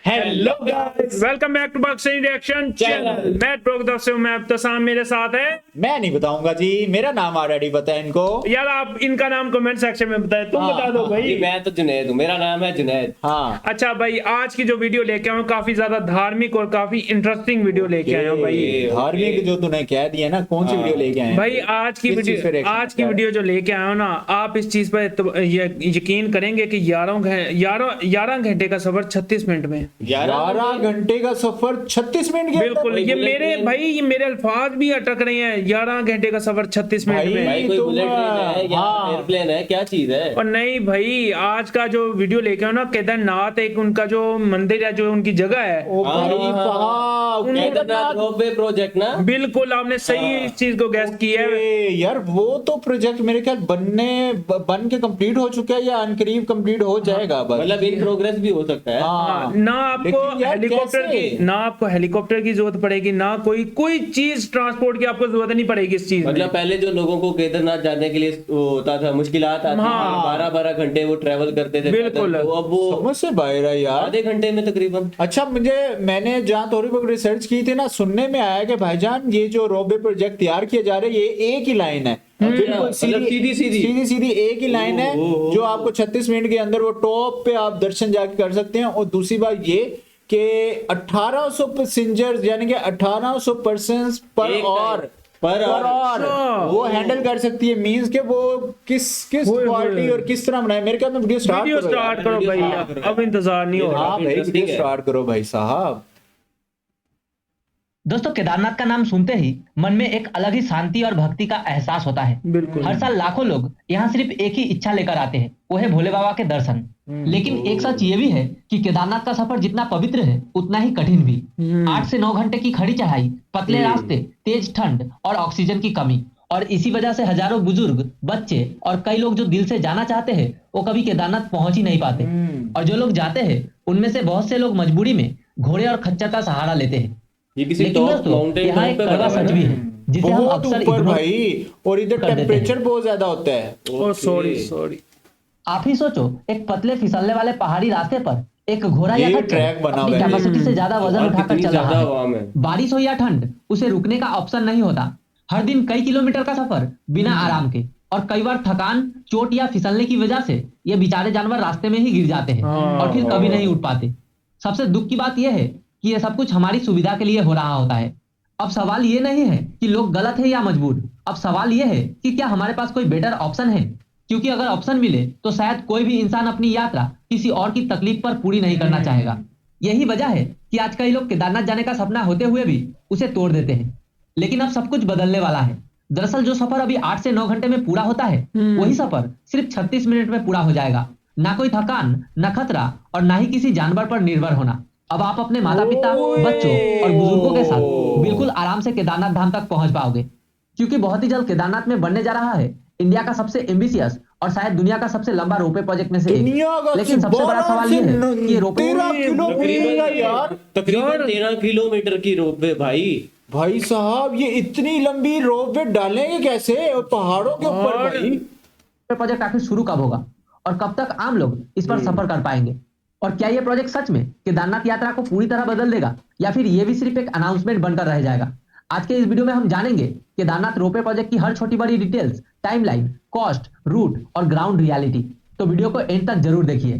Hello guys, welcome back to Buxari reaction channel. मैं प्रोगदर्शक से हूं, मैं अब्तसाम, मेरे साथ है। मैं नहीं बताऊंगा जी, मेरा नाम ऑलरेडी पता है इनको। यार आप इनका नाम कमेंट सेक्शन में बताएं, तुम हाँ, बता दो भाई। जी मैं तो जुनैद हूँ, मेरा नाम है जुनैद। हाँ, अच्छा भाई, आज की जो वीडियो लेके आया हूं काफी ज्यादा धार्मिक और काफी इंटरेस्टिंग वीडियो लेके आया हूं भाई। ओके। धार्मिक जो तूने कह दिया ना, कौन सी हाँ। वीडियो लेके आए हैं? भाई किस चीज पे reaction आज की कर रहे वीडियो जो लेके आया हूं ना, आप इस चीज पर यकीन करेंगे कि 11 घंटे का सफर 36 मिनट में। 11 घंटे का सफर 36 मिनट के अंदर? बिल्कुल, ये बुलेट मेरे ट्रेन। भाई ये मेरे अल्फाज भी अटक रहे हैं। 11 घंटे का सफर 36 मिनट भाई, में। भाई कोई तुम, बुलेट ट्रेन है या हाँ। एयरप्लेन है, क्या चीज है? और नहीं भाई, आज का जो वीडियो लेके आओ ना, केदारनाथ एक उनका जो मंदिर है, जो उनकी जगह है। ओ भाई साहब, केदारनाथ रोपवे प्रोजेक्ट ना। बिल्कुल, आपने सही इस चीज को गैस किया है। यार वो तो प्रोजेक्ट मेरे ख्याल बन के कंप्लीट हो चुका है या अनकरीब कंप्लीट हो जाएगा बस। मतलब इन प्रोग्रेस भी हो सकता है। हाँ, ना आपको लेकिन यार हेलीकॉप्टर कैसे? की ना आपको हेलीकॉप्टर की जरूरत पड़ेगी, ना कोई चीज ट्रांसपोर्ट की आपको जरूरत नहीं पड़ेगी इस चीज में। मतलब पहले जो लोगों को केदारनाथ जाने के लिए वो होता था, मुश्किलात आती थी, हाँ। 12-12 घंटे वो ट्रेवल करते थे बिल्कुल। पैदल, तो अब वो समझ से बाहर है यार। आधे घंटे में तकरीबन। अच्छा, मैंने जहाँ थोड़ी बहुत रिसर्च की थी ना, सुनने में आया कि भाईजान ये जो रोबे प्रोजेक्ट तैयार किए जा रहे हैं, ये एक ही लाइन है, बिल्कुल मतलब सीधी- सीधी एक ही लाइन है, जो आपको 36 मिनट के अंदर वो टॉप पे आप दर्शन जाके कर सकते हैं। और दूसरी बात ये कि 1800 पैसेंजर्स यानी कि 1800 पर्सन पर एक और time, पर और अच्छा। वो हैंडल कर सकती है। मींस के वो किस ओए, क्वालिटी ओए। और किस तरह बनाए। मेरे ख्याल में वीडियो स्टार्ट वीडियो करो स्टार्ट यार। करो वीडियो भाई, स्टार्ट करो। अब इंतजार नहीं हो रहा। हाँ भाई, इंटरेस्टिंग वीडियो है। स्टार्ट करो भाई साहब। दोस्तों, केदारनाथ का नाम सुनते ही मन में एक अलग ही शांति और भक्ति का एहसास होता है। बिल्कुल। हर साल लाखों लोग यहाँ सिर्फ एक ही इच्छा लेकर आते हैं, वो है भोले बाबा के दर्शन। लेकिन एक सच ये भी है कि केदारनाथ का सफर जितना पवित्र है उतना ही कठिन भी। 8 से 9 घंटे की खड़ी चढ़ाई, पतले रास्ते, तेज ठंड और ऑक्सीजन की कमी, और इसी वजह से हजारों बुजुर्ग, बच्चे और कई लोग जो दिल से जाना चाहते हैं वो कभी केदारनाथ पहुंच ही नहीं पाते। और जो लोग जाते हैं उनमें से बहुत से लोग मजबूरी में घोड़े और खच्चर का सहारा लेते हैं। ये किसी लेकिन टॉप दोस्तों, माउंटेन यहाँ टॉप एक पे कड़वा बना हुआ सच है भी ना? है जिसे हम बहुत अक्सर ऊपर इग्नोर भाई, और इधर कर देते हैं। टेम्परेचर बहुत ज्यादा होता है। ओ सॉरी। आप ही सोचो, एक पतले फिसलने वाले पहाड़ी रास्ते पर एक घोड़ा या ये खच्चर ट्रैक बना अपनी हुआ है। कैपेसिटी से ज्यादा वजन और उठाकर कितनी चल रहा ज्यादा है। हवा में। बारिश हो या ठंड, उसे रुकने का ऑप्शन नहीं होता। हर दिन कई किलोमीटर का सफर बिना आराम के, और कई बार थकान, चोट या फिसलने की वजह से ये बेचारे जानवर रास्ते में ही गिर जाते हैं और फिर कभी नहीं उठ पाते। सबसे दुख की बात यह है कि ये सब कुछ हमारी सुविधा के लिए हो रहा होता है। अब सवाल ये नहीं है कि लोग गलत है या मजबूर, अब सवाल ये है कि क्या हमारे पास कोई बेटर ऑप्शन है। क्योंकि अगर ऑप्शन मिले तो शायद कोई भी इंसान अपनी यात्रा किसी और की तकलीफ पर पूरी नहीं करना चाहेगा। यही वजह है कि आज कई लोग केदारनाथ जाने का सपना होते हुए भी उसे तोड़ देते हैं। लेकिन अब सब कुछ बदलने वाला है। दरअसल जो सफर अभी 8 से 9 घंटे में पूरा होता है, वही सफर सिर्फ 36 मिनट में पूरा हो जाएगा। ना कोई थकान, न खतरा, और ना ही किसी जानवर पर निर्भर होना। अब आप अपने माता पिता, बच्चों और बुजुर्गों के साथ बिल्कुल आराम से केदारनाथ धाम तक पहुंच पाओगे। क्योंकि बहुत ही जल्द केदारनाथ में बनने जा रहा है इंडिया का सबसे एम्बिशियस और शायद दुनिया का सबसे लंबा रोपवे प्रोजेक्ट में से दुनिया का एक। लेकिन सबसे बड़ा सवाल ये है कि ये रोपवे 13 किलोमीटर यार। तकरीबन 13 किलोमीटर की रोपवे भाई। भाई साहब, ये इतनी लंबी रोपवे डालेंगे कैसे और पहाड़ों के ऊपर और- भाई? प्रोजेक्ट आखिर शुरू कब होगा और कब तक आम लोग इस पर सफर कर पाएंगे? और क्या ये प्रोजेक्ट सच में केदारनाथ यात्रा को पूरी तरह बदल देगा या फिर ये भी सिर्फ एक अनाउंसमेंट बनकर रह जाएगा? आज के इस वीडियो में हम जानेंगे केदारनाथ रोपवे प्रोजेक्ट की हर छोटी बड़ी डिटेल्स, टाइमलाइन, कॉस्ट, रूट और ग्राउंड रियलिटी। तो वीडियो को एंड तक जरूर देखिए।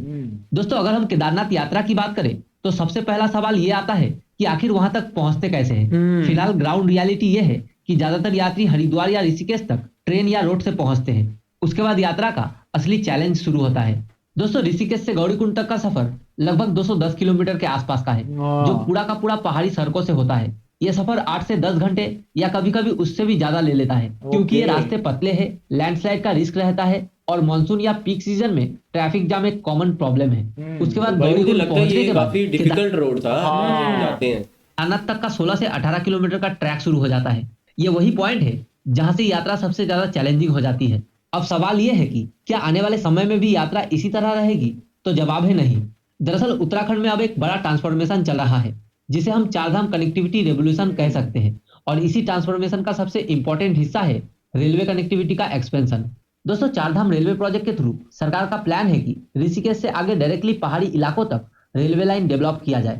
दोस्तों, अगर हम केदारनाथ यात्रा की बात करें तो सबसे पहला सवाल ये आता है कि आखिर वहां तक पहुंचते कैसे हैं। फिलहाल ग्राउंड रियलिटी ये है कि ज्यादातर यात्री हरिद्वार या ऋषिकेश तक ट्रेन या रोड से पहुंचते हैं। उसके बाद यात्रा का असली चैलेंज शुरू होता है। दोस्तों, ऋषिकेश से गौरीकुंड तक का सफर लगभग 210 किलोमीटर के आसपास का है, जो पूरा का पूरा पहाड़ी सड़कों से होता है। यह सफर 8 से 10 घंटे या कभी कभी उससे भी ज्यादा ले लेता है, क्योंकि ये रास्ते पतले हैं, लैंडस्लाइड का रिस्क रहता है, और मानसून या पीक सीजन में ट्रैफिक जाम एक कॉमन प्रॉब्लम है। उसके बाद भाई मुझे गौरीकुंड लगता है पहुंचने ये के बाद काफी डिफिकल्ट रोड था। हम जाते हैं केदारनाथ तक का 16 से 18 किलोमीटर का ट्रैक शुरू हो जाता है। ये वही पॉइंट है जहां से यात्रा सबसे ज्यादा चैलेंजिंग हो जाती है। अब सवाल यह है कि क्या आने वाले समय में भी यात्रा इसी तरह रहेगी? तो जवाब है नहीं। दरअसल उत्तराखंड में अब एक बड़ा ट्रांसफॉर्मेशन चल रहा है, जिसे हम चारधाम कनेक्टिविटी रेवोल्यूशन कह सकते हैं। और इसी ट्रांसफॉर्मेशन का सबसे इंपॉर्टेंट हिस्सा है रेलवे कनेक्टिविटी का एक्सपेंशन। दोस्तों, चारधाम रेलवे प्रोजेक्ट के थ्रू सरकार का प्लान है कि ऋषिकेश से आगे डायरेक्टली पहाड़ी इलाकों तक रेलवे लाइन डेवलप किया जाए।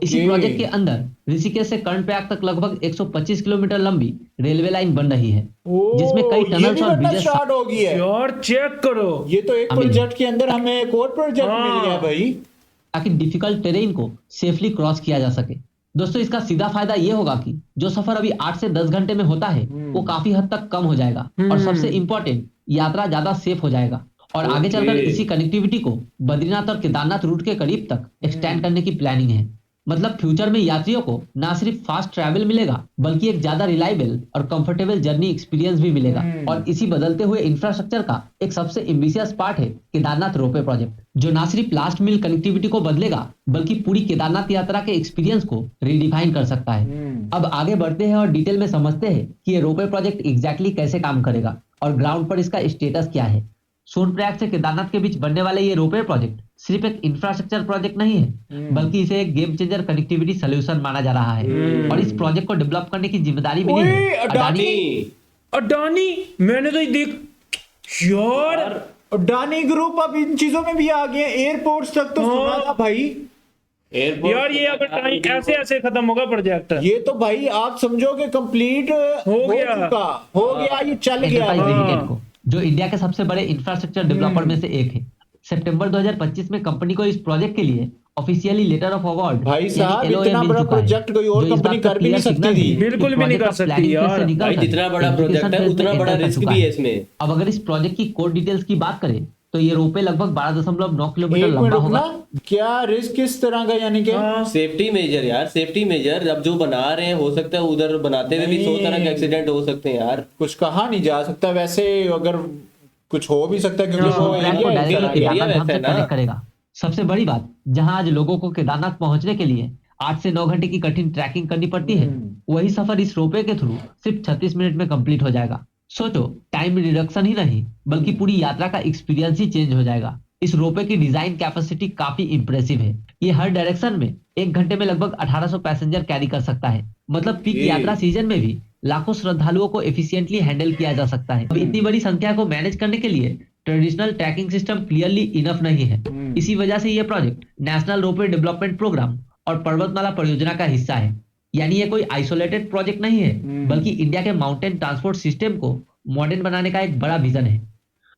इसी ओके। प्रोजेक्ट के अंदर ऋषिकेश से कर्णप्रयाग तक लगभग 125 किलोमीटर लंबी रेलवे लाइन बन रही है, जिसमें कई ये टनल्स भी और बनना ब्रिजेस। स्टार्ट हो गई है। यार चेक करो, ये तो एक अमीन। प्रोजेक्ट के अंदर हमें एक और प्रोजेक्ट मिल हाँ। गया भाई। ताकि डिफिकल्ट टेरेन को सेफली क्रॉस किया जा सके। दोस्तों, इसका सीधा फायदा ये होगा कि जो सफर अभी 8 से 10 घंटे में होता है वो काफी हद तक कम हो जाएगा, और सबसे इंपॉर्टेंट, यात्रा ज्यादा सेफ हो जाएगा। और आगे चलकर इसी कनेक्टिविटी को बद्रीनाथ और केदारनाथ रूट के करीब तक एक्सटेंड करने की प्लानिंग है। मतलब फ्यूचर में यात्रियों को ना सिर्फ फास्ट ट्रैवल मिलेगा, बल्कि एक ज्यादा रिलायबल और कंफर्टेबल जर्नी एक्सपीरियंस भी मिलेगा। और इसी बदलते हुए इंफ्रास्ट्रक्चर का एक सबसे एम्बिशियस पार्ट है केदारनाथ रोपवे प्रोजेक्ट, जो ना सिर्फ लास्ट मिल कनेक्टिविटी को बदलेगा, बल्कि पूरी केदारनाथ यात्रा के एक्सपीरियंस को रिडिफाइन कर सकता है। अब आगे बढ़ते हैं और डिटेल में समझते हैं कि ये रोपवे प्रोजेक्ट एग्जैक्टली कैसे काम करेगा और ग्राउंड पर इसका स्टेटस क्या है। सोनप्रयाग से केदारनाथ के बीच बनने वाले ये रोपवे प्रोजेक्ट सिर्फ एक इंफ्रास्ट्रक्चर प्रोजेक्ट नहीं है, बल्कि इसे एक गेम चेंजर कनेक्टिविटी सोल्यूशन माना जा रहा है। और इस प्रोजेक्ट को डेवलप करने की जिम्मेदारी मिली ओए, है अडानी। अडानी, मैंने तो ये देख यार, अडानी ग्रुप अब इन चीजों में भी आ गए, एयरपोर्ट्स तक तो सुना था भाई। एयरपोर्ट यार ये अगर टाइम ऐसे ऐसे खत्म होगा प्रोजेक्ट। ये तो भाई आप समझो कि कंप्लीट हो गया। चुका, हो गया, ये चल गया। एंटरप्राइज हाँ। लिमिटेड को, जो इंडिया के सबसे बड़े इंफ्रास्ट्रक्चर डेवलपर में से एक है। सितंबर 2025 में कंपनी को इस प्रोजेक्ट के लिए ऑफिशियली लेटर ऑफ अवार्ड भाई साहब, इतना बड़ा प्रोजेक्ट कोई और कंपनी कर भी नहीं सकती थी। बिल्कुल भी नहीं कर सकती यार। भाई जितना बड़ा प्रोजेक्ट है उतना बड़ा रिस्क भी है इसमें। अब अगर इस प्रोजेक्ट की कोर डिटेल्स की बात करें तो ये रोपवे लगभग 12.9 किलोमीटर एक मिनट लंबा रुकना, होगा। क्या रिस्क किस तरह का, यानी कि सेफ्टी मेजर यार, सेफ्टी मेजर। अब जो बना रहे हैं, हो सकता है उधर बनाते हुए भी 100 तरह के एक्सीडेंट हो सकते हैं यार। कुछ कहा नहीं जा सकता वैसे, अगर कुछ हो भी सकता है क्योंकि वो सोनप्रयाग को एरिया डायरेक्टली है। एरिया केदारनाथ धाम वैसा से है ना। कनेक्ट करेगा। सबसे बड़ी बात, जहां आज लोगों को केदारनाथ पहुंचने के लिए 8 से 9 घंटे की कठिन ट्रैकिंग करनी पड़ती है, वही सफर इस रोपवे के थ्रू सिर्फ 36 मिनट में कंप्लीट हो जाएगा। सोचो, टाइम रिडक्शन ही नहीं, बल्कि पूरी यात्रा का एक्सपीरियंस ही चेंज हो जाएगा। इस रोपवे की डिजाइन कैपेसिटी काफी इंप्रेसिव है। ये हर डायरेक्शन में 1 घंटे में लगभग 1800 पैसेंजर कैरी कर सकता है। मतलब पीक यात्रा सीजन में भी लाखों श्रद्धालुओं को एफिशिएंटली हैंडल किया जा सकता है। अब इतनी बड़ी संख्या को मैनेज करने के लिए traditional tracking system clearly enough नहीं है। इसी वजह से ये project national ropeway development programme और पर्वतमाला परियोजना का हिस्सा है। यानी ये कोई आइसोलेटेड प्रोजेक्ट नहीं है, बल्कि इंडिया के माउंटेन ट्रांसपोर्ट सिस्टम को मॉडर्न बनाने का एक बड़ा विजन है।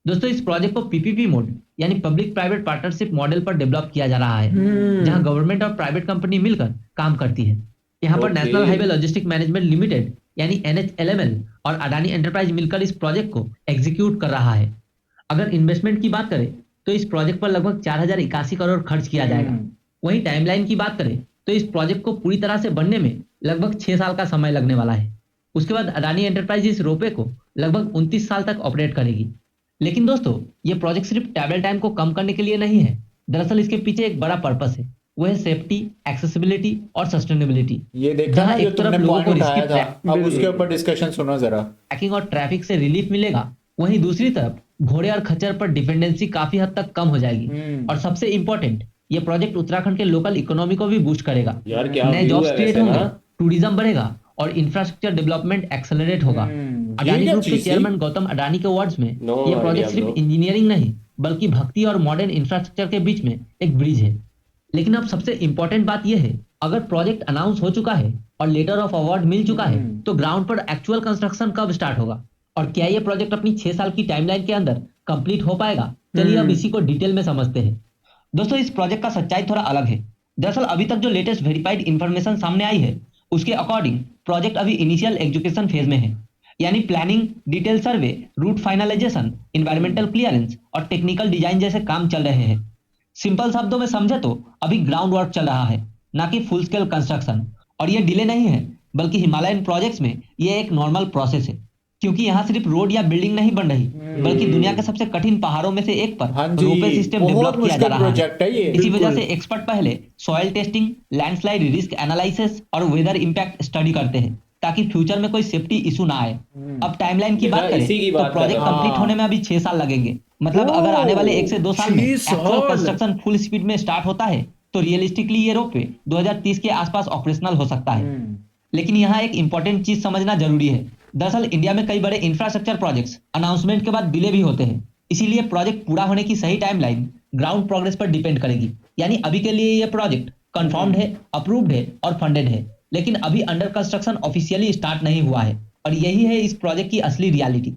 दोस्तों, इस प्रोजेक्ट को पीपीपी मोड यानी पब्लिक प्राइवेट पार्टनरशिप मॉडल पर डेवलप किया जा रहा है, जहां गवर्नमेंट और प्राइवेट कंपनी मिलकर काम करती है। यहाँ पर national highway logistic management limited यानी NHLML और अडानी एंटरप्राइज मिलकर इस प्रोजेक्ट को एग्जीक्यूट कर रहा है। अगर इन्वेस्टमेंट की बात करें तो इस प्रोजेक्ट पर लगभग 4081 करोड़ खर्च किया जाएगा। वहीं टाइमलाइन की बात करें तो इस प्रोजेक्ट को पूरी तरह से बनने में लगभग 6 साल का समय लगने वाला है। उसके बाद अडानी एंटरप्राइज इस रोपवे को लगभग 29 साल तक ऑपरेट करेगी। लेकिन दोस्तों, ये प्रोजेक्ट सिर्फ ट्रैवल टाइम को कम करने के लिए नहीं है। दरअसल इसके पीछे एक बड़ा पर्पस है, वो है सेफ्टी, एक्सेसिबिलिटी और सस्टेनेबिलिटी। ये देखा जहां ना जो एक तरफ तुमने लोगों पॉइंट को उठाया रिस्की था, अब उसके ऊपर डिस्कशन सुनो जरा। ट्रैकिंग और ट्रैफिक से रिलीफ मिलेगा, वहीं दूसरी तरफ घोड़े और खच्चर पर डिपेंडेंसी काफी हद तक कम हो जाएगी। और सबसे इंपॉर्टेंट, ये प्रोजेक्ट उत्तराखंड के लोकल इकोनॉमी को भी बूस्ट करेगा। यार क्या नए view जॉब्स है क्रिएट वैसे होंगे, ना। टूरिज्म बढ़ेगा और इंफ्रास्ट्रक्चर डेवलपमेंट एक्सेलरेट होगा। अडानी क्या ग्रुप के चीज़ थी? चेयरमैन गौतम अडानी के वर्ड्स में No ये idea, प्रोजेक्ट सिर्फ bro. इंजीनियरिंग नहीं, बल्कि भक्ति और मॉडर्न इंफ्रास्ट्रक्चर के बीच में एक ब्रिज है। लेकिन अब सबसे इंपॉर्टेंट बात यह है, अगर प्रोजेक्ट अनाउंस हो चुका है और लेटर ऑफ अवार्ड मिल चुका है, तो ग्राउंड पर एक्चुअल कंस्ट्रक्शन कब स्टार्ट होगा और क्या ये प्रोजेक्ट अपनी 6 साल की टाइमलाइन के अंदर कंप्लीट हो पाएगा? चलिए अब इसी को डिटेल में समझते हैं। दोस्तों, इस प्रोजेक्ट का सच्चाई थोड़ा अलग है। दरअसल अभी तक जो लेटेस्ट वेरीफाइड इंफॉर्मेशन सामने आई है, उसके अकॉर्डिंग प्रोजेक्ट अभी इनिशियल एग्जीक्यूशन फेज में है। यानी प्लानिंग, डिटेल सर्वे, रूट फाइनलाइजेशन, एनवायरमेंटल क्लियरेंस और टेक्निकल डिजाइन जैसे काम चल रहे हैं। सिंपल शब्दों में समझे तो अभी ग्राउंड वर्क चल रहा है, ना कि फुल स्केल कंस्ट्रक्शन। और ये डिले नहीं है, बल्कि हिमालयन प्रोजेक्ट्स में ये एक नॉर्मल प्रोसेस है, क्योंकि यहाँ सिर्फ रोड या बिल्डिंग नहीं बन रही, बल्कि दुनिया के सबसे कठिन पहाड़ों में से एक पर हाँ जी, रोपवे सिस्टम बहुत डेवलप किया जा मुश्किल रहा प्रोजेक्ट है ये। इसी वजह बिल्कुल। से एक्सपर्ट पहले soil testing, landslide risk analysis और वेदर इंपैक्ट स्टडी करते हैं, ताकि फ्यूचर में कोई सेफ्टी इशू ना आए। अब टाइमलाइन की बात करें इसी की तो बात कर प्रोजेक्ट रहा हूं। कंप्लीट होने में अभी 6 साल लगेंगे। मतलब अगर आने वाले 1 से 2 साल में 6 साल। एक्चुअल कंस्ट्रक्शन फुल स्पीड में स्टार्ट होता है, तो रियलिस्टिकली ये रोपवे 2030 के आसपास ऑपरेशनल हो सकता है। लेकिन यहाँ एक इंपॉर्टेंट चीज समझना जरूरी है। दरअसल इंडिया में कई बड़े इंफ्रास्ट्रक्चर प्रोजेक्ट्स अनाउंसमेंट के बाद डिले भी होते हैं, इसीलिए प्रोजेक्ट पूरा होने की सही टाइमलाइन ग्राउंड प्रोग्रेस पर डिपेंड करेगी। यानी अभी के लिए ये प्रोजेक्ट कंफर्म्ड है, अप्रूव्ड है और फंडेड है, लेकिन अभी अंडर कंस्ट्रक्शन ऑफिशियली स्टार्ट नहीं हुआ है। और यही है इस प्रोजेक्ट की असली रियलिटी।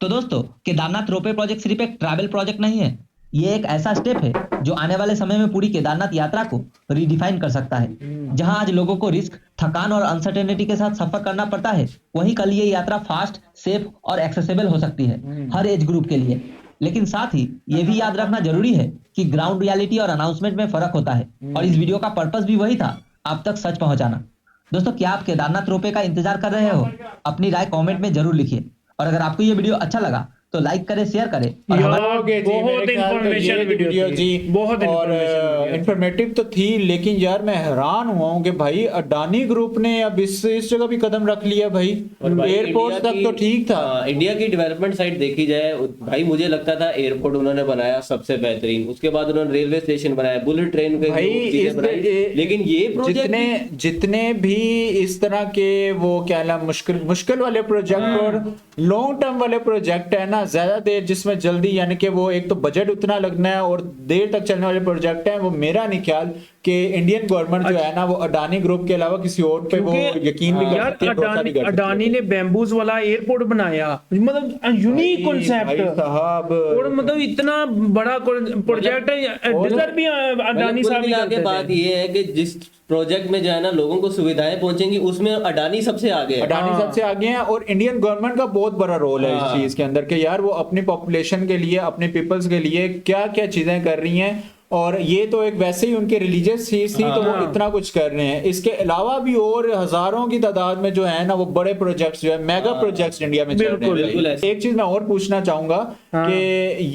तो दोस्तों, केदारनाथ रोपवे प्रोजेक्ट सिर्फ एक ट्रैवल प्रोजेक्ट नहीं है, ये एक ऐसा स्टेप है जो आने वाले समय में पूरी केदारनाथ यात्रा को रीडिफाइन कर सकता है। जहां आज लोगों को रिस्क, थकान और अनसर्टेनिटी के साथ सफर करना पड़ता है, वहीं कल ये यात्रा फास्ट, सेफ और एक्सेसिबल हो सकती है हर एज ग्रुप के लिए। लेकिन साथ ही ये भी याद रखना जरूरी है कि ग्राउंड रियलिटी और अनाउंसमेंट में फर्क होता है, और इस वीडियो का पर्पस भी वही था, आप तक सच पहुंचाना। दोस्तों, क्या आप केदारनाथ रोपवे का इंतजार कर रहे हो? अपनी राय कमेंट में जरूर लिखिए, और अगर आपको ये वीडियो अच्छा लगा तो लाइक करें, शेयर करें। और यार, ओके जी, बहुत मेरे ख्याल तो ये information वीडियो थी। जी बहुत और information वीडियो। इंफॉर्मेटिव तो थी, लेकिन यार मैं हैरान हुआ हूँ कि भाई अडानी ग्रुप ने अब इस जगह भी कदम रख लिया भाई। और भाई एयरपोर्ट इंडिया तक की- तो ठीक था। हाँ, इंडिया की डेवलपमेंट साइड देखी जाए, भाई मुझे लगता था एयरपोर्ट उन्होंने बनाया सबसे बेहतरीन, उसके बाद उन्होंने रेलवे स्टेशन बनाया, बुलेट ट्रेन के भाई चीजें बनाई, लेकिन ये प्रोजेक्ट जितने भी इस तरह के वो क्या नाम मुश्किल वाले प्रोजेक्ट और लॉन्ग टर्म वाले प्रोजेक्ट है ना, ज्यादा देर जिसमें जल्दी, यानी कि वो एक तो बजट उतना लगना है और देर तक चलने वाले प्रोजेक्ट हैं, वो मेरा नहीं ख्याल कि इंडियन गवर्नमेंट जो है ना वो अडानी ग्रुप के अलावा किसी और पे वो क्योंकि यकीन भी कर यार सकती है, भरोसा भी कर सकती है। अडानी ने बैम्बूज वाला एयरपोर्ट बनाया, मतलब यूनिक भाई कॉन्सेप्ट, साहब, और मतलब इतना बड़ा प्रोजेक्ट है, डिजर्व भी अडानी कुल साहब ही मिला के करते बात थे। ये है कि जिस प्रोजेक्ट में जो है ना लोगों को सुविधाएं पहुंचेंगी, उसमें अडानी सबसे आगे है। अडानी हाँ। सबसे आगे हैं, और इंडियन गवर्नमेंट का बहुत बड़ा रोल है इस हाँ। चीज के अंदर कि यार वो अपनी पॉपुलेशन के लिए, अपने पीपल्स के लिए क्या क्या चीजें कर रही हैं। और ये तो एक वैसे ही उनके रिलीजियस चीज थी, तो वो हाँ। इतना कुछ कर रहे हैं। इसके अलावा भी और हजारों की तादाद में जो है ना वो बड़े प्रोजेक्ट्स जो है, मेगा प्रोजेक्ट्स इंडिया में चल रहे बिल्कुल, बिल्कुल हैं। ऐसे। एक चीज मैं और पूछना चाहूंगा हाँ। कि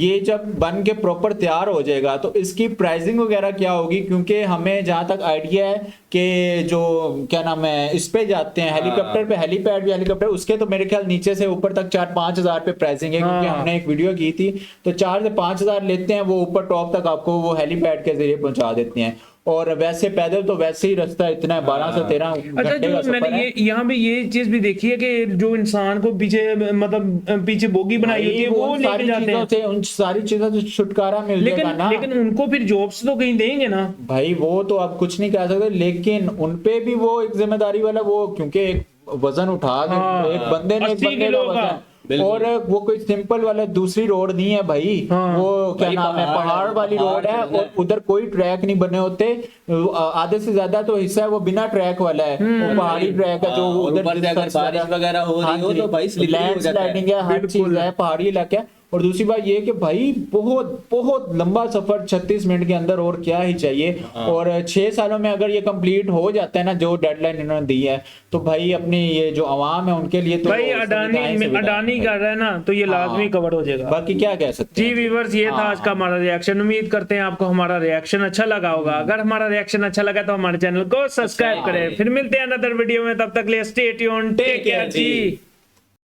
ये जब बन के प्रॉपर तैयार हो जाएगा तो इसकी प्राइसिंग वगैरह क्या होगी? क्योंकि हमें जहां तक आइडिया है कि जो क्या नाम है इस पे जाते हैं हेलीकॉप्टर पे, हेलीपैड भी हेलीकॉप्टर, उसके तो मेरे ख्याल नीचे से ऊपर तक 4-5 हजार पे प्राइसिंग है, क्योंकि हाँ। हमने एक वीडियो की थी, तो 4 से 5 हजार लेते हैं, वो ऊपर टॉप तक आपको वो हेलीपैड के जरिए पहुंचा देते हैं। और वैसे पैदल तो वैसे ही रास्ता इतना है, 12 से 13 अच्छा, घंटे का जो मैंने सफर है। ये यहाँ पे ये चीज भी देखी है कि जो इंसान को पीछे, मतलब पीछे बोगी बनाई होती है, वो उन लेके सारी जाते चीजों हैं, से, उन सारी चीजों से छुटकारा मिल जाएगा ना। लेकिन उनको फिर जॉब्स तो कहीं देंगे ना। भाई वो तो आप कुछ नहीं कह सकते, लेकिन उनपे भी वो एक जिम्मेदारी वाला वो, क्योंकि एक वजन उठा के हाँ, एक बंदे ने 80 एक बंदे किलो का का। वजन, बिल्कुल। और वो कोई सिंपल वाला दूसरी रोड नहीं है भाई। हाँ। वो क्या भाई नाम है, पहाड़ वाली रोड है, चलना और उधर कोई ट्रैक नहीं बने होते। आधे से ज्यादा तो हिस्सा है वो बिना ट्रैक वाला है, वो पहाड़ी ट्रैक है जो हाँ, और उधर ऊपर से अगर बारिश वगैरह हो रही हो तो भाई स्लिपरी हो जाता है। लैंडस्लाइडिंग है, हर चीज है, पहाड़ी इलाका है। और दूसरी बात ये कि भाई बहुत बहुत लंबा सफर 36 मिनट के अंदर, और क्या ही चाहिए। और 6 सालों में अगर ये कंप्लीट हो जाता है ना, जो डेडलाइन इन्होंने दी है, तो भाई अपनी ये जो आवाम है उनके लिए तो भाई सुविधाएं अडानी कर रहा है ना, तो ये लाजमी हाँ। कवर हो जाएगा। बाकी क्या कह सकते जी हैं। व्यूवर्स, ये था हाँ। आज का हमारा रिएक्शन। उम्मीद करते हैं आपको हमारा रिएक्शन अच्छा लगा होगा। अगर हमारा रिएक्शन अच्छा लगा तो हमारे चैनल को सब्सक्राइब करें। फिर मिलते हैं अनदर वीडियो में, तब तक लिए स्टे ट्यून्ड, टेक केयर जी।